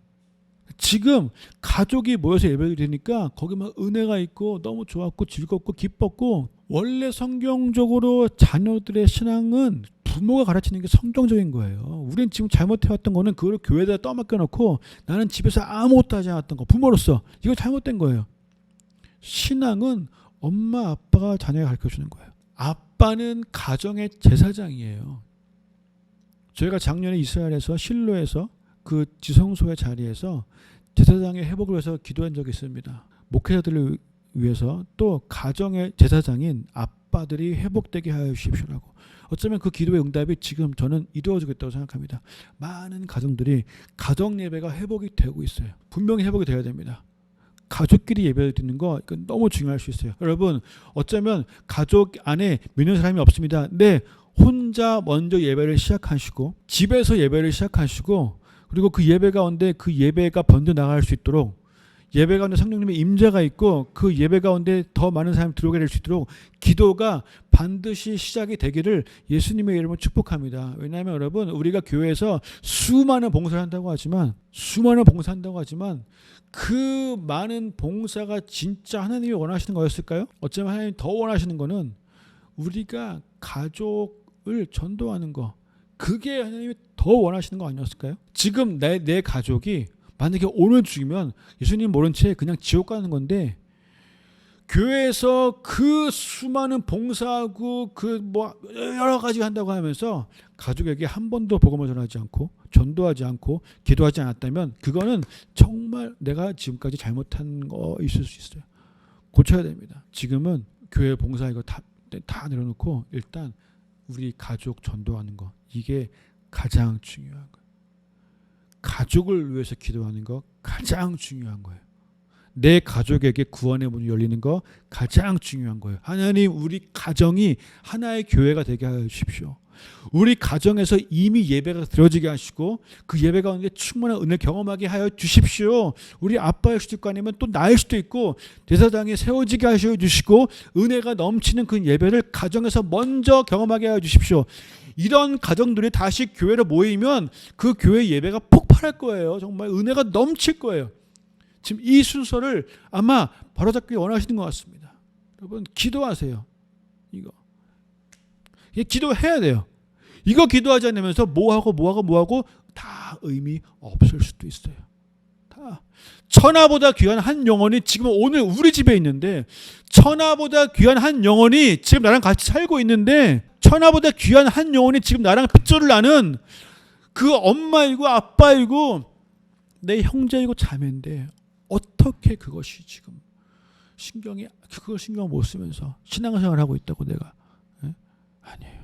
지금 가족이 모여서 예배를 드리니까 거기만 은혜가 있고 너무 좋았고 즐겁고 기뻤고, 원래 성경적으로 자녀들의 신앙은 부모가 가르치는 게 성경적인 거예요. 우리는 지금 잘못해왔던 거는 그걸 교회에다 떠맡겨놓고 나는 집에서 아무것도 하지 않았던 거, 부모로서 이거 잘못된 거예요. 신앙은 엄마 아빠가 자녀에게 가르쳐주는 거예요. 아빠는 가정의 제사장이에요. 저희가 작년에 이스라엘에서 실로에서 그 지성소의 자리에서 제사장의 회복을 위해서 기도한 적이 있습니다. 목회자들을 위해서, 또 가정의 제사장인 아빠들이 회복되게 하여 주십시오라고. 어쩌면 그 기도의 응답이 지금 저는 이루어지고 있다고 생각합니다. 많은 가정들이 가정 예배가 회복이 되고 있어요. 분명히 회복이 되어야 됩니다. 가족끼리 예배를 드리는 거 이건 너무 중요할 수 있어요. 여러분, 어쩌면 가족 안에 믿는 사람이 없습니다. 네, 혼자 먼저 예배를 시작하시고 집에서 예배를 시작하시고, 그리고 그 예배 가운데 그 예배가 번져 나갈 수 있도록 예배 가운데 성령님의 임재가 있고 그 예배 가운데 더 많은 사람이 들어오게 될 수 있도록 기도가 반드시 시작이 되기를 예수님의 이름으로 축복합니다. 왜냐하면 여러분, 우리가 교회에서 수많은 봉사를 한다고 하지만 그 많은 봉사가 진짜 하나님이 원하시는 거였을까요? 어쩌면 하나님이 더 원하시는 거는 우리가 가족을 전도하는 거, 그게 하나님이 더 원하시는 거 아니었을까요? 지금 내 가족이 만약에 오늘 죽이면 예수님 모른 채 그냥 지옥 가는 건데, 교회에서 그 수많은 봉사하고 그 뭐 여러 가지 한다고 하면서 가족에게 한 번도 복음을 전하지 않고 전도하지 않고 기도하지 않았다면 그거는 정말 내가 지금까지 잘못한 거 있을 수 있어요. 고쳐야 됩니다. 지금은 교회 봉사 이거 다 내려놓고 일단 우리 가족 전도하는 거, 이게 가장 중요한 거예요. 가족을 위해서 기도하는 거 가장 중요한 거예요. 내 가족에게 구원의 문이 열리는 거 가장 중요한 거예요. 하나님, 우리 가정이 하나의 교회가 되게 하여 주십시오. 우리 가정에서 이미 예배가 드려지게 하시고 그 예배 가운데 충만한 은혜 경험하게 하여 주십시오. 우리 아빠일 수도 있고 아니면 또 나일 수도 있고 대사장에 세워지게 하셔 주시고 은혜가 넘치는 그 예배를 가정에서 먼저 경험하게 하여 주십시오. 이런 가정들이 다시 교회로 모이면 그 교회 예배가 폭발할 거예요. 정말 은혜가 넘칠 거예요. 지금 이 순서를 아마 바로잡기 원하시는 것 같습니다. 여러분, 기도하세요. 이거 기도해야 돼요. 이거 기도하지 않으면서 뭐하고 다 의미 없을 수도 있어요. 다 천하보다 귀한 한 영혼이 지금 오늘 우리 집에 있는데, 천하보다 귀한 한 영혼이 지금 나랑 같이 살고 있는데, 천하보다 귀한 한 영혼이 지금 나랑 핏줄을 나는 그 엄마이고 아빠이고 내 형제이고 자매인데, 어떻게 그것이 지금 그걸 신경 못 쓰면서 신앙생활을 하고 있다고 내가? 아니에요.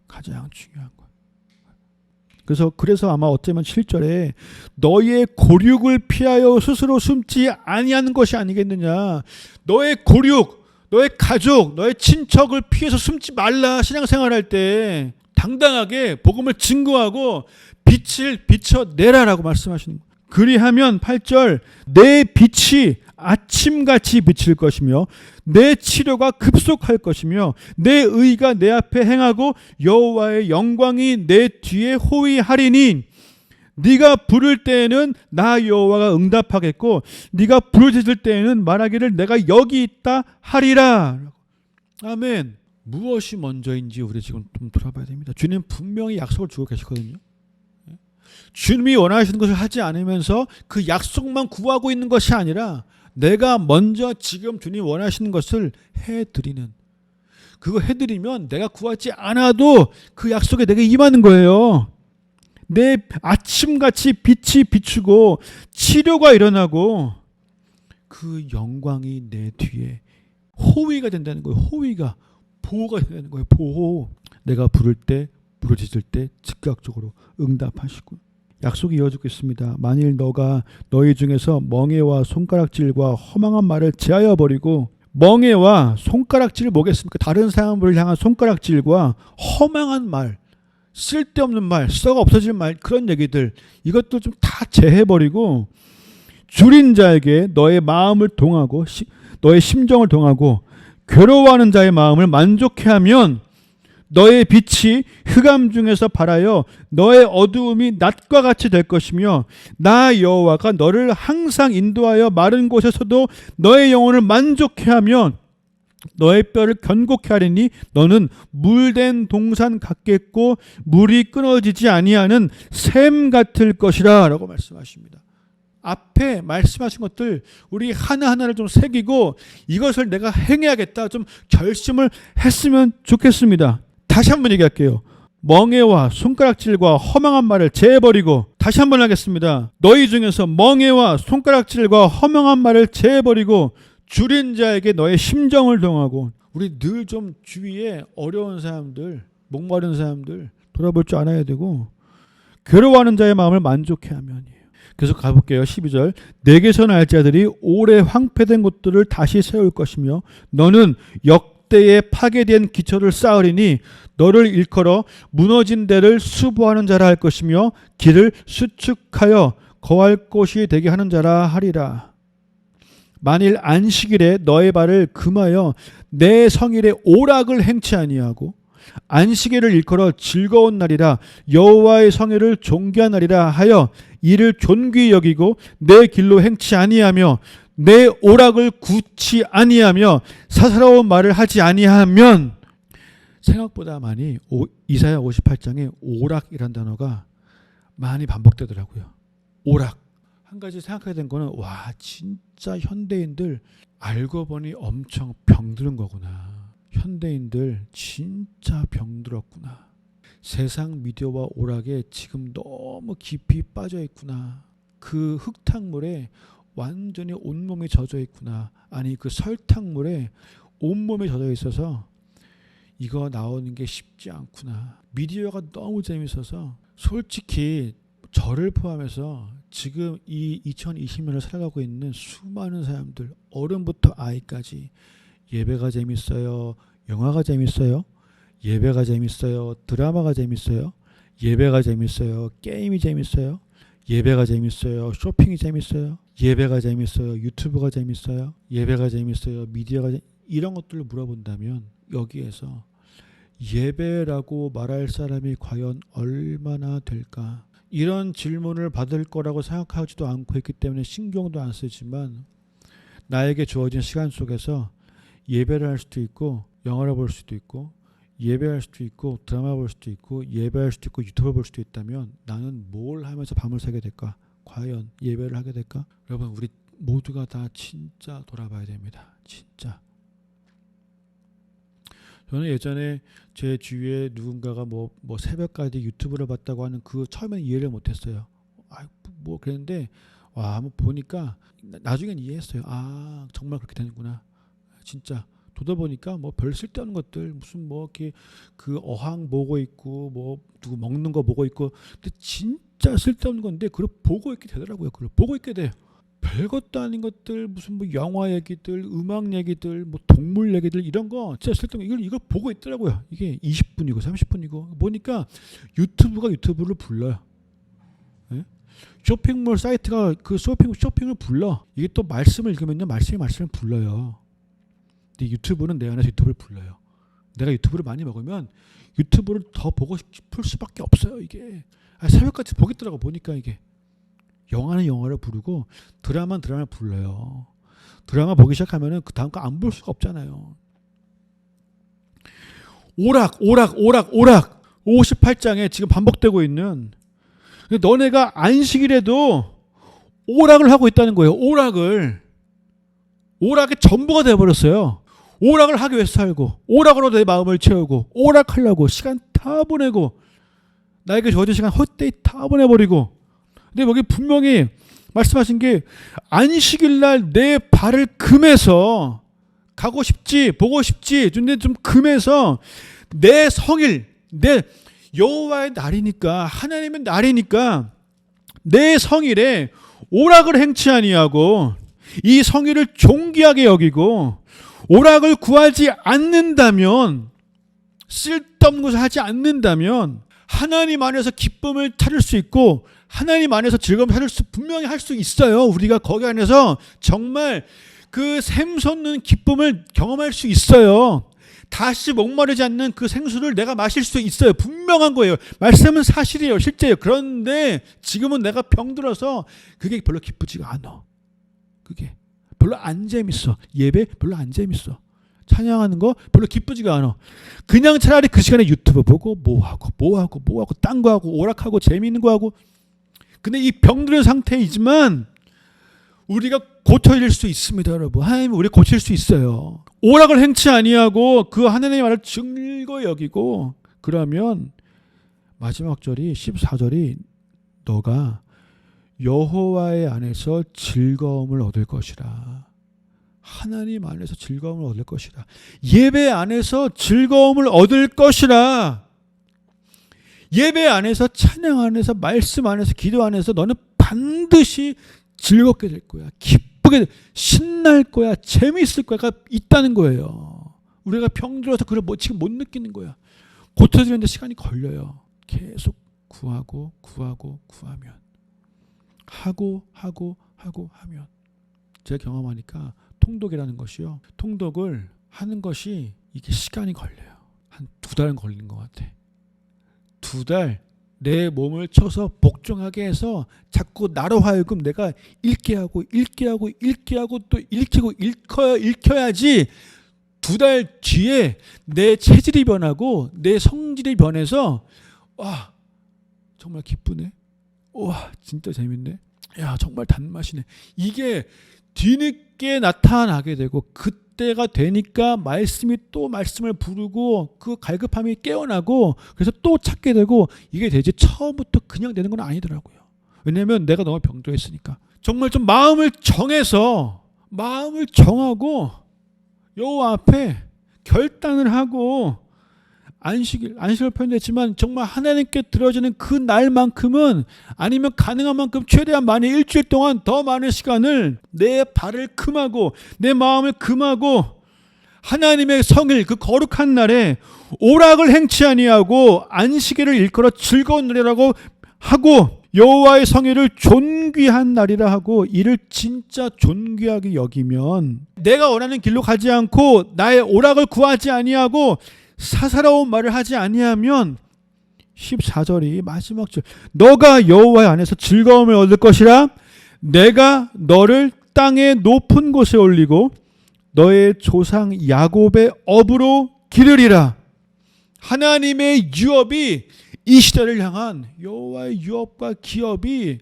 가장 중요한 거. 그래서 아마 어쩌면 7절에 너의 고륙을 피하여 스스로 숨지 아니하는 것이 아니겠느냐. 너의 고륙, 너의 가족, 너의 친척을 피해서 숨지 말라. 신앙생활할 때 당당하게 복음을 증거하고 빛을 비춰내라라고 말씀하시는 거예요. 그리하면 8절, 내 빛이 아침같이 비칠 것이며 내 치료가 급속할 것이며 내 의가 내 앞에 행하고 여호와의 영광이 내 뒤에 호위하리니, 네가 부를 때에는 나 여호와가 응답하겠고 네가 부르짖을 때에는 말하기를 내가 여기 있다 하리라. 아멘. 무엇이 먼저인지 우리 지금 좀 돌아봐야 됩니다. 주님 분명히 약속을 주고 계시거든요. 주님이 원하시는 것을 하지 않으면서 그 약속만 구하고 있는 것이 아니라 내가 먼저 지금 주님 원하시는 것을 해드리는, 그거 해드리면 내가 구하지 않아도 그 약속에 내가 임하는 거예요. 내 아침같이 빛이 비추고 치료가 일어나고 그 영광이 내 뒤에 호위가 된다는 거예요. 호위가 보호가 된다는 거예요. 보호. 내가 부를 때 부르짖을 때 즉각적으로 응답하시고. 약속이 이어지고 있습니다. 만일 너가 너희 중에서 멍에와 손가락질과 허망한 말을 제하여 버리고, 멍에와 손가락질 뭐겠습니까? 다른 사람을 향한 손가락질과 허망한 말, 쓸데없는 말, 썩어 없어질 말, 그런 얘기들, 이것도 좀 다 제해버리고 줄인 자에게 너의 마음을 동하고 너의 심정을 동하고 괴로워하는 자의 마음을 만족해 하면 너의 빛이 흑암 중에서 발하여 너의 어두움이 낮과 같이 될 것이며 나 여호와가 너를 항상 인도하여 마른 곳에서도 너의 영혼을 만족해 하면 너의 뼈를 견고케 하리니 너는 물된 동산 같겠고 물이 끊어지지 아니하는 샘 같을 것이라 라고 말씀하십니다. 앞에 말씀하신 것들 우리 하나하나를 좀 새기고 이것을 내가 행해야겠다 좀 결심을 했으면 좋겠습니다. 다시 한번 얘기할게요. 멍에와 손가락질과 허망한 말을 제해버리고, 다시 한번 하겠습니다. 너희 중에서 멍에와 손가락질과 허망한 말을 제해버리고 줄인 자에게 너의 심정을 동하고. 우리 늘 좀 주위에 어려운 사람들, 목마른 사람들 돌아볼 줄 알아야 되고, 괴로워하는 자의 마음을 만족해 하면이에요. 계속 가볼게요. 12절. 내게서 날 자들이 오래 황폐된 곳들을 다시 세울 것이며 너는 역대에 파괴된 기초를 쌓으리니 너를 일컬어 무너진 데를 수보하는 자라 할 것이며 길을 수축하여 거할 곳이 되게 하는 자라 하리라. 만일 안식일에 너의 발을 금하여 내 성일에 오락을 행치 아니하고 안식일을 일컬어 즐거운 날이라 여호와의 성일을 존귀한 날이라 하여 이를 존귀히 여기고 내 길로 행치 아니하며 내 오락을 굳지 아니하며 사사로운 말을 하지 아니하면, 생각보다 많이 이사야 58장에 오락이란 단어가 많이 반복되더라고요. 오락. 한 가지 생각해야 되는 거는, 와, 진짜 현대인들 알고 보니 엄청 병드는 거구나. 현대인들 진짜 병들었구나. 세상 미디어와 오락에 지금 너무 깊이 빠져 있구나. 그 흙탕물에 완전히 온몸이 젖어 있구나. 아니, 그 설탕물에 온몸이 젖어 있어서 이거 나오는 게 쉽지 않구나. 미디어가 너무 재밌어서 솔직히 저를 포함해서 지금 이 2020년을 살아가고 있는 수많은 사람들, 어른부터 아이까지 예배가 재밌어요, 영화가 재밌어요, 예배가 재밌어요, 드라마가 재밌어요, 예배가 재밌어요, 게임이 재밌어요, 예배가 재밌어요, 쇼핑이 재밌어요, 예배가 재밌어요, 유튜브가 재밌어요, 예배가 재밌어요, 미디어가 이런 것들을 물어본다면 여기에서 예배라고 말할 사람이 과연 얼마나 될까? 이런 질문을 받을 거라고 생각하지도 않고 있기 때문에 신경도 안 쓰지만, 나에게 주어진 시간 속에서 예배를 할 수도 있고 영화를 볼 수도 있고 예배할 수도 있고 드라마 볼 수도 있고 예배할 수도 있고 유튜브 볼 수도 있다면 나는 뭘 하면서 밤을 새게 될까? 과연 예배를 하게 될까? 여러분, 우리 모두가 다 진짜 돌아봐야 됩니다. 진짜. 저는 예전에 제 주위에 누군가가 뭐 새벽까지 유튜브를 봤다고 하는 그 처음에는 이해를 못했어요. 뭐 그랬는데 와, 한번 보니까 나중엔 이해했어요. 아, 정말 그렇게 되는구나. 진짜 보니까 뭐 별 쓸데없는 것들, 무슨 뭐 이렇게 그 어항 보고 있고 뭐 누구 먹는 거 보고 있고, 근데 진짜 쓸데없는 건데 그걸 보고 있게 되더라고요. 그걸 보고 있게 돼요. 별것도 아닌 것들, 무슨 뭐 영화 얘기들, 음악 얘기들, 뭐 동물 얘기들, 이런 거 진짜 쓸데없는 이걸 보고 있더라고요. 이게 20분이고 30분이고 보니까 유튜브가 유튜브를 불러요. 네? 쇼핑몰 사이트가 그 쇼핑을 불러. 이게 또 말씀을 읽으면요, 말씀을 불러요. 근데 유튜브는 내 안에서 유튜브를 불러요. 내가 유튜브를 많이 먹으면 유튜브를 더 보고 싶을 수밖에 없어요. 이게 새벽까지 보겠더라고. 보니까 이게 영화는 영화를 부르고 드라마는 드라마를 불러요. 드라마 보기 시작하면은 그 다음 거 안 볼 수가 없잖아요. 오락 58장에 지금 반복되고 있는, 너네가 안식일에도 오락을 하고 있다는 거예요. 오락의 전부가 되어버렸어요. 오락을 하기 위해서 살고, 오락으로 내 마음을 채우고, 오락하려고 시간 다 보내고, 나에게 주어진 시간 헛되이 다 보내버리고. 근데 여기 분명히 말씀하신 게, 안식일날 내 발을 금해서 가고 싶지, 보고 싶지, 근데 좀 금해서 내 성일, 내 여호와의 날이니까, 하나님의 날이니까 내 성일에 오락을 행치 아니하고 이 성일을 존귀하게 여기고, 오락을 구하지 않는다면, 쓸데없는 것을 하지 않는다면 하나님 안에서 기쁨을 찾을 수 있고 하나님 안에서 즐거움을 찾을 수 분명히 할 수 있어요. 우리가 거기 안에서 정말 그 샘솟는 기쁨을 경험할 수 있어요. 다시 목마르지 않는 그 생수를 내가 마실 수 있어요. 분명한 거예요. 말씀은 사실이에요. 실제예요. 그런데 지금은 내가 병들어서 그게 별로 기쁘지가 않아. 그게 별로 안 재밌어. 예배 별로 안 재밌어. 찬양하는 거 별로 기쁘지가 않아. 그냥 차라리 그 시간에 유튜브 보고 뭐하고 딴 거 하고 오락하고 재미있는 거 하고. 근데 이 병들은 상태이지만 우리가 고쳐질 수 있습니다, 여러분. 하나님 우리 고칠 수 있어요. 오락을 행치 아니하고 그 하나님의 말을 즐거이 여기고, 그러면 마지막 절이 14절이 너가 여호와의 안에서 즐거움을 얻을 것이라. 하나님 안에서 즐거움을 얻을 것이라. 예배 안에서 즐거움을 얻을 것이라. 예배 안에서, 찬양 안에서, 말씀 안에서, 기도 안에서 너는 반드시 즐겁게 될 거야. 기쁘게, 신날 거야. 재미있을 거야가 있다는 거예요. 우리가 병들어서 그걸 지금 못 느끼는 거야. 고쳐지는데 시간이 걸려요. 계속 구하면 하고 하면 제가 경험하니까 통독이라는 것이요. 통독을 하는 것이 이게 시간이 걸려요. 한 2달 걸리는 것 같아. 2달 내 몸을 쳐서 복종하게 해서 자꾸 나로 하여금 내가 읽게 하고 또 읽혀야지 2달 뒤에 내 체질이 변하고 내 성질이 변해서 와 정말 기쁘네. 와 진짜 재밌네. 야 정말 단맛이네. 이게 뒤늦게 나타나게 되고 그때가 되니까 말씀이 또 말씀을 부르고 그 갈급함이 깨어나고 그래서 또 찾게 되고 이게 되지 처음부터 그냥 되는 건 아니더라고요. 왜냐하면 내가 너무 병들었으니까. 정말 좀 마음을 정하고 여호와 앞에 결단을 하고 안식을 표현했지만 정말 하나님께 드려지는 그 날만큼은 아니면 가능한 만큼 최대한 많이 일주일 동안 더 많은 시간을 내 발을 금하고 내 마음을 금하고 하나님의 성일 그 거룩한 날에 오락을 행치 아니하고 안식일을 일컬어 즐거운 날이라고 하고 여호와의 성일을 존귀한 날이라 하고 이를 진짜 존귀하게 여기면 내가 원하는 길로 가지 않고 나의 오락을 구하지 아니하고 사사로운 말을 하지 아니하면 14절이 마지막 절 너가 여호와의 안에서 즐거움을 얻을 것이라 내가 너를 땅의 높은 곳에 올리고 너의 조상 야곱의 업으로 기르리라. 하나님의 유업이 이 시대를 향한 여호와의 유업과 기업이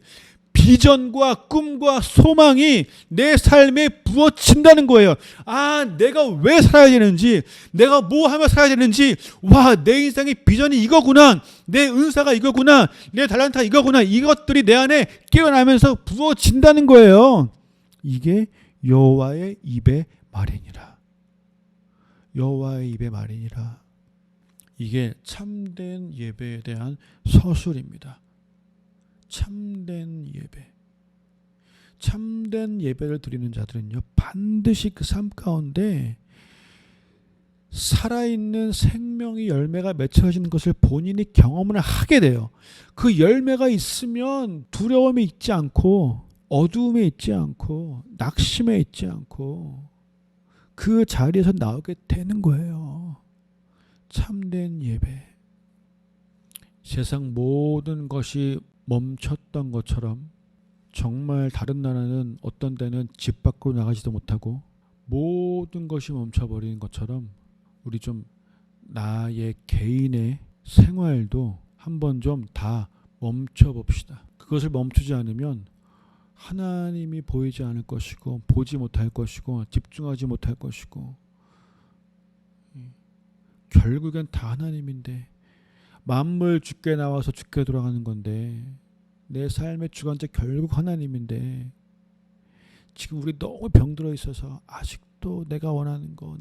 비전과 꿈과 소망이 내 삶에 부어진다는 거예요. 아, 내가 왜 살아야 되는지, 내가 뭐 하며 살아야 되는지, 와, 내 인생의 비전이 이거구나, 내 은사가 이거구나, 내 달란트가 이거구나, 이것들이 내 안에 깨어나면서 부어진다는 거예요. 이게 여호와의 입의 말이니라. 여호와의 입의 말이니라. 이게 참된 예배에 대한 서술입니다. 참된 예배. 참된 예배를 드리는 자들은요, 반드시 그 삶 가운데 살아있는 생명의 열매가 맺혀지는 것을 본인이 경험을 하게 돼요. 그 열매가 있으면 두려움에 있지 않고 어두움에 있지 않고 낙심에 있지 않고 그 자리에서 나오게 되는 거예요. 참된 예배. 세상 모든 것이 멈췄던 것처럼 정말 다른 나라는 어떤 때는 집 밖으로 나가지도 못하고 모든 것이 멈춰버리는 것처럼 우리 좀 나의 개인의 생활도 한번 좀 다 멈춰봅시다. 그것을 멈추지 않으면 하나님이 보이지 않을 것이고 보지 못할 것이고 집중하지 못할 것이고 결국엔 다 하나님인데 만물 주께 나와서 주께 돌아가는 건데 내 삶의 주관자 결국 하나님인데 지금 우리 너무 병들어 있어서 아직도 내가 원하는 거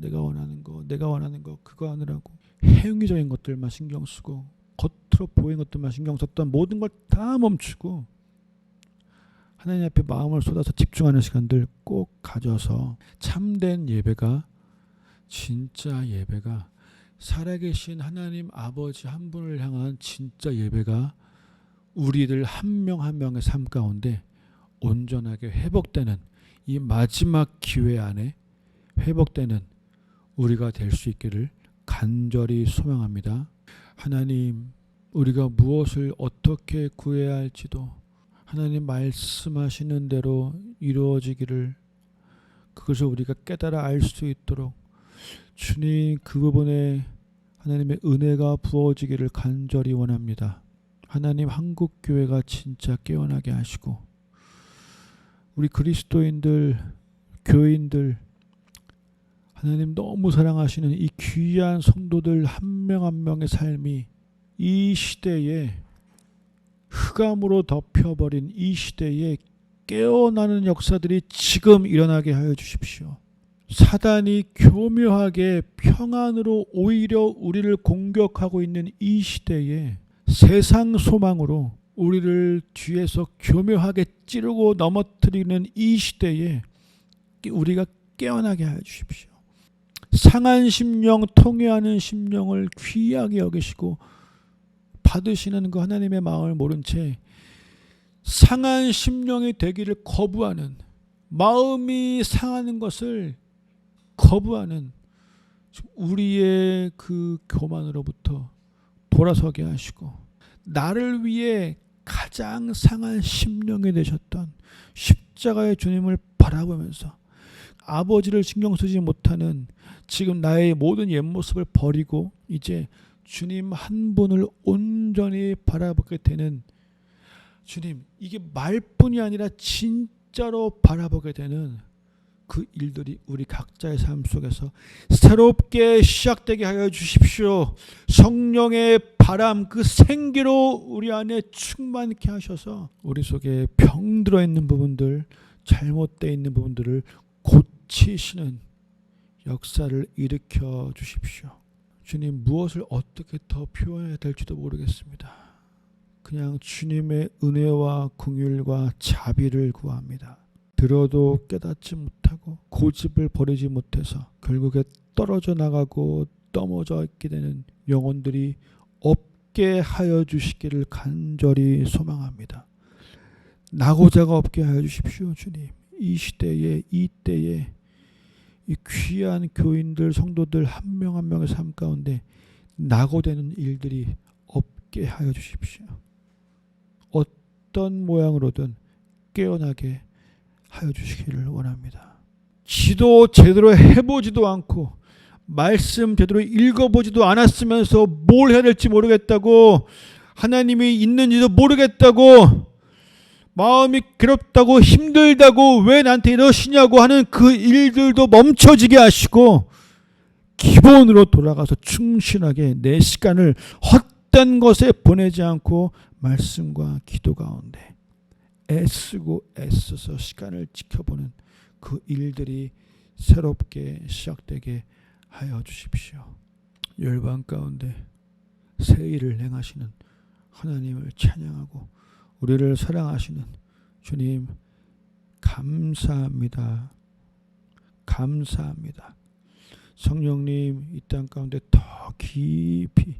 그거 하느라고 행위적인 것들만 신경 쓰고 겉으로 보이는 것들만 신경 썼던 모든 걸 다 멈추고 하나님 앞에 마음을 쏟아서 집중하는 시간들 꼭 가져서 참된 예배가 진짜 예배가 살아계신 하나님 아버지 한 분을 향한 진짜 예배가 우리들 한 명 한 명의 삶 가운데 온전하게 회복되는 이 마지막 기회 안에 회복되는 우리가 될 수 있기를 간절히 소망합니다. 하나님, 우리가 무엇을 어떻게 구해야 할지도 하나님 말씀하시는 대로 이루어지기를 그것을 우리가 깨달아 알 수 있도록 주님 그 부분에 하나님의 은혜가 부어지기를 간절히 원합니다. 하나님 한국교회가 진짜 깨어나게 하시고 우리 그리스도인들 교인들 하나님 너무 사랑하시는 이 귀한 성도들 한 명 한 명의 삶이 이 시대에 흑암으로 덮여버린 이 시대에 깨어나는 역사들이 지금 일어나게 하여 주십시오. 사단이 교묘하게 평안으로 오히려 우리를 공격하고 있는 이 시대에 세상 소망으로 우리를 뒤에서 교묘하게 찌르고 넘어뜨리는 이 시대에 우리가 깨어나게 하여 주십시오. 상한 심령, 통회하는 심령을 귀하게 여기시고 받으시는 그 하나님의 마음을 모른 채 상한 심령이 되기를 거부하는, 마음이 상하는 것을 거부하는 우리의 그 교만으로부터 돌아서게 하시고, 나를 위해 가장 상한 심령이 되셨던 십자가의 주님을 바라보면서 아버지를 신경 쓰지 못하는 지금 나의 모든 옛 모습을 버리고 이제 주님 한 분을 온전히 바라보게 되는, 주님, 이게 말뿐이 아니라 진짜로 바라보게 되는 그 일들이 우리 각자의 삶 속에서 새롭게 시작되게 하여 주십시오. 성령의 바람, 그 생기로 우리 안에 충만케 하셔서 우리 속에 병들어 있는 부분들, 잘못되어 있는 부분들을 고치시는 역사를 일으켜 주십시오. 주님, 무엇을 어떻게 더 표현해야 될지도 모르겠습니다. 그냥 주님의 은혜와 긍휼과 자비를 구합니다. 들어도 깨닫지 못하고 고집을 버리지 못해서 결국에 떨어져 나가고 떠머져 있게 되는 영혼들이 없게 하여 주시기를 간절히 소망합니다. 나고자가 없게 하여 주십시오. 주님, 이 시대에, 이 때에 이 귀한 교인들, 성도들 한 명 한 명의 삶 가운데 낙오되는 일들이 없게 하여 주십시오. 어떤 모양으로든 깨어나게 하여 주시기를 원합니다. 지도 제대로 해보지도 않고 말씀 제대로 읽어보지도 않았으면서 뭘 해야 될지 모르겠다고, 하나님이 있는지도 모르겠다고, 마음이 괴롭다고 힘들다고 왜 나한테 이러시냐고 하는 그 일들도 멈춰지게 하시고 기본으로 돌아가서 충실하게 내 시간을 헛된 것에 보내지 않고 말씀과 기도 가운데 애쓰고 애써서 시간을 지켜보는 그 일들이 새롭게 시작되게 하여 주십시오. 열방 가운데 새 일을 행하시는 하나님을 찬양하고 우리를 사랑하시는 주님 감사합니다. 감사합니다. 성령님, 이 땅 가운데 더 깊이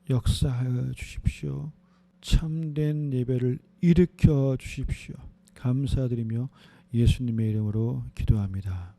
역사하여 주십시오. 참된 예배를 일으켜 주십시오. 감사드리며 예수님의 이름으로 기도합니다.